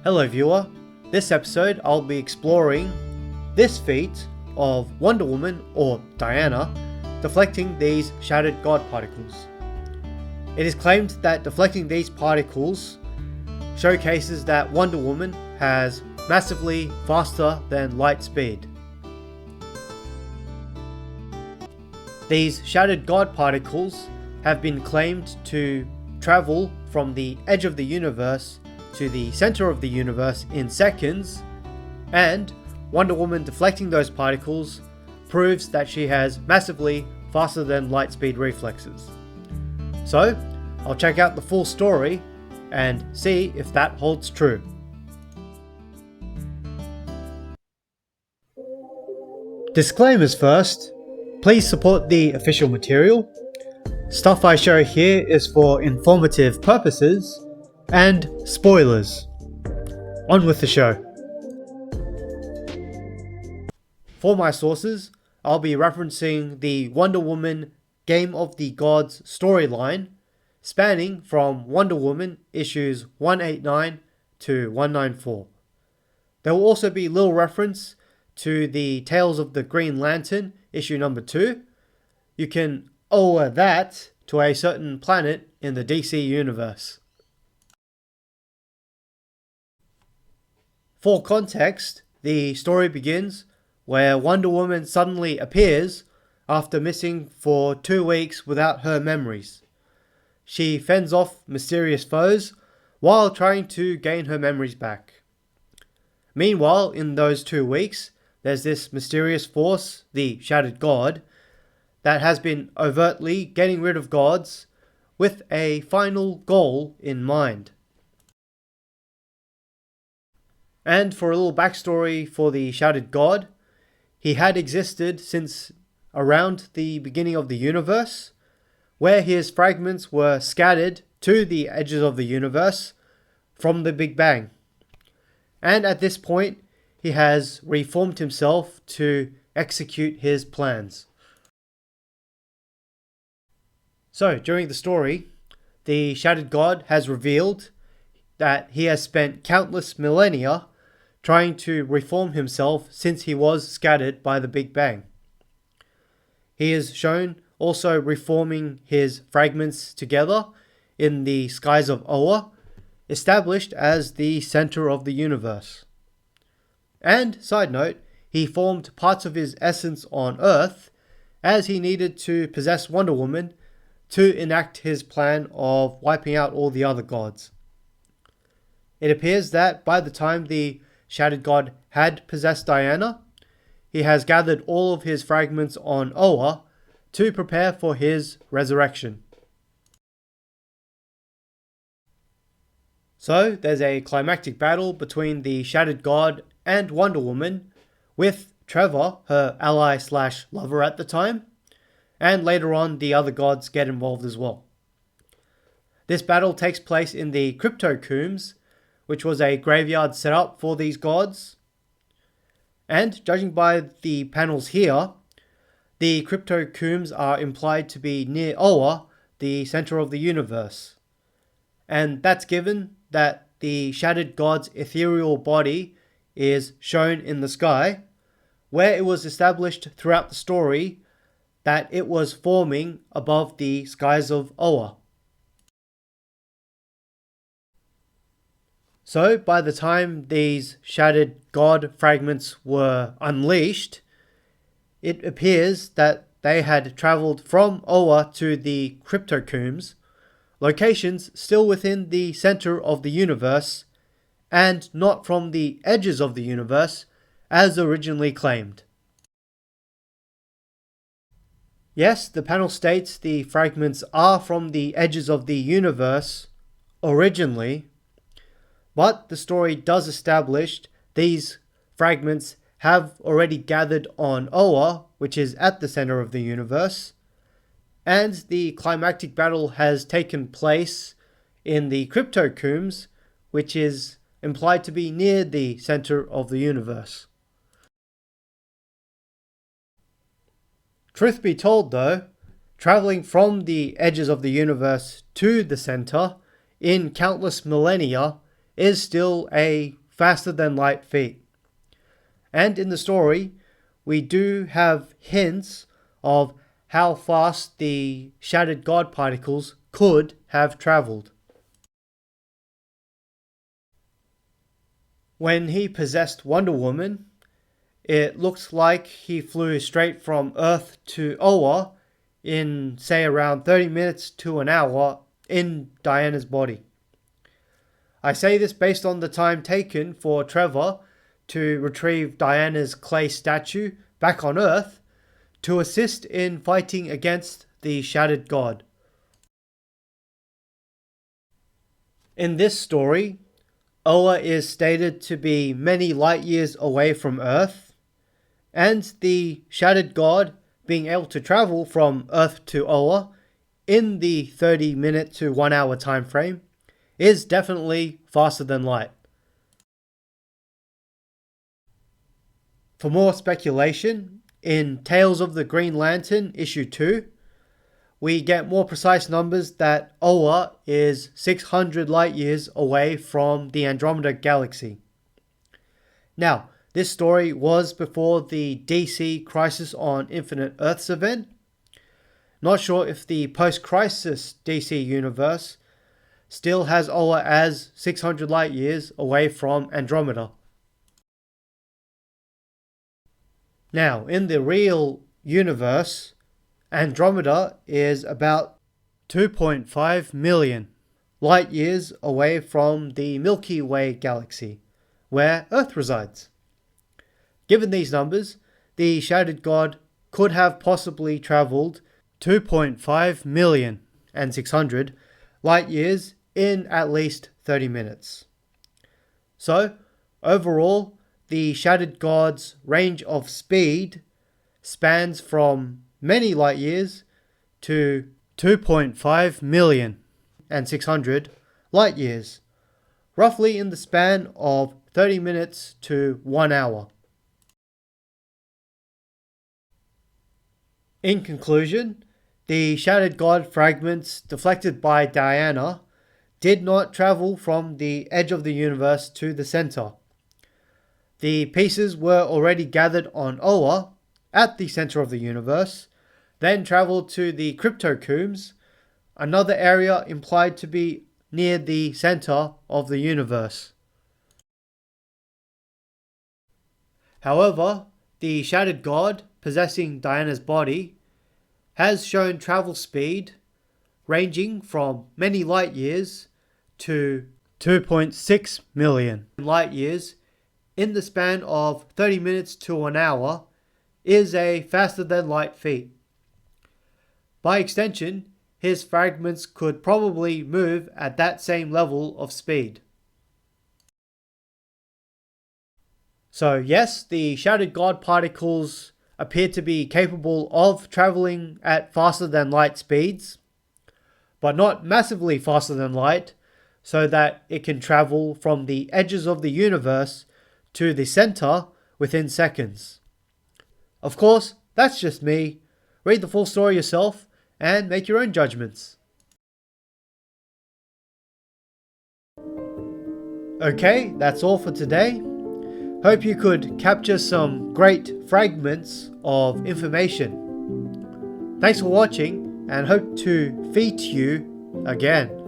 Hello viewer, this episode I'll be exploring this feat of Wonder Woman or Diana deflecting these shattered God particles. It is claimed that deflecting these particles showcases that Wonder Woman has massively faster than light speed. These shattered God particles have been claimed to travel from the edge of the universe to the center of the universe in seconds, and Wonder Woman deflecting those particles proves that she has massively faster than light speed reflexes. So, I'll check out the full story and see if that holds true. Disclaimers first. Please support the official material. Stuff I show here is for informative purposes and spoilers. On with the show. For my sources, I'll be referencing the Wonder Woman Game of the Gods storyline, spanning from Wonder Woman issues 189 to 194. There will also be little reference to the Tales of the Green Lantern issue number 2. You can owe that to a certain planet in the DC universe. For context, the story begins where Wonder Woman suddenly appears after missing for 2 weeks without her memories. She fends off mysterious foes while trying to gain her memories back. Meanwhile, in those 2 weeks, there's this mysterious force, the Shattered God, that has been overtly getting rid of gods with a final goal in mind. And for a little backstory for the Shattered God, he had existed since around the beginning of the universe, where his fragments were scattered to the edges of the universe from the Big Bang. And at this point, he has reformed himself to execute his plans. So, during the story, the Shattered God has revealed that he has spent countless millennia trying to reform himself since he was scattered by the Big Bang. He is shown also reforming his fragments together in the skies of Oa, established as the center of the universe. And, side note, he formed parts of his essence on Earth as he needed to possess Wonder Woman to enact his plan of wiping out all the other gods. It appears that by the time the Shattered God had possessed Diana, he has gathered all of his fragments on Oa to prepare for his resurrection. So there's a climactic battle between the Shattered God and Wonder Woman, with Trevor, her ally/lover at the time, and later on the other gods get involved as well. This battle takes place in the Cryptocombs, which was a graveyard set up for these gods. And judging by the panels here, the Cryptocombs are implied to be near Oa, the center of the universe. And that's given that the Shattered God's ethereal body is shown in the sky, where it was established throughout the story that it was forming above the skies of Oa. So by the time these Shattered God fragments were unleashed, it appears that they had travelled from Oa to the Cryptocombs, locations still within the center of the universe, and not from the edges of the universe as originally claimed. Yes, the panel states the fragments are from the edges of the universe originally, but the story does establish these fragments have already gathered on Oa, which is at the center of the universe, and the climactic battle has taken place in the Cryptocombs, which is implied to be near the center of the universe. Truth be told though, travelling from the edges of the universe to the center in countless millennia is still a faster than light feat. And in the story, we do have hints of how fast the shattered god particles could have traveled. When he possessed Wonder Woman, it looks like he flew straight from Earth to Oa in, say, around 30 minutes to an hour in Diana's body. I say this based on the time taken for Trevor to retrieve Diana's clay statue back on Earth to assist in fighting against the Shattered God. In this story, Oa is stated to be many light years away from Earth, and the Shattered God being able to travel from Earth to Oa in the 30-minute to 1 hour time frame is definitely faster than light. For more speculation, in Tales of the Green Lantern issue 2, we get more precise numbers that Oa is 600 light years away from the Andromeda Galaxy. Now, this story was before the DC Crisis on Infinite Earths event. Not sure if the post-crisis DC universe still has Oa as 600 light years away from Andromeda. Now, in the real universe, Andromeda is about 2.5 million light years away from the Milky Way galaxy, where Earth resides. Given these numbers, the Shattered God could have possibly travelled 2.5 million and 600 light years in at least 30 minutes. So, overall, the Shattered God's range of speed spans from many light years to 2.5 million and 600 light years, roughly in the span of 30 minutes to 1 hour. In conclusion, the Shattered God fragments deflected by Diana did not travel from the edge of the universe to the center. The pieces were already gathered on Oa, at the center of the universe, then traveled to the cryptocombs, another area implied to be near the center of the universe. However, the Shattered God possessing Diana's body has shown travel speed ranging from many light years to 2.6 million light years in the span of 30 minutes to an hour is a faster than light feat. By extension, his fragments could probably move at that same level of speed. So yes, the Shattered God particles appear to be capable of traveling at faster than light speeds, but not massively faster than light, so that it can travel from the edges of the universe to the center within seconds. Of course, that's just me. Read the full story yourself and make your own judgments. Okay, that's all for today. Hope you could capture some great fragments of information. Thanks for watching and hope to feat you again.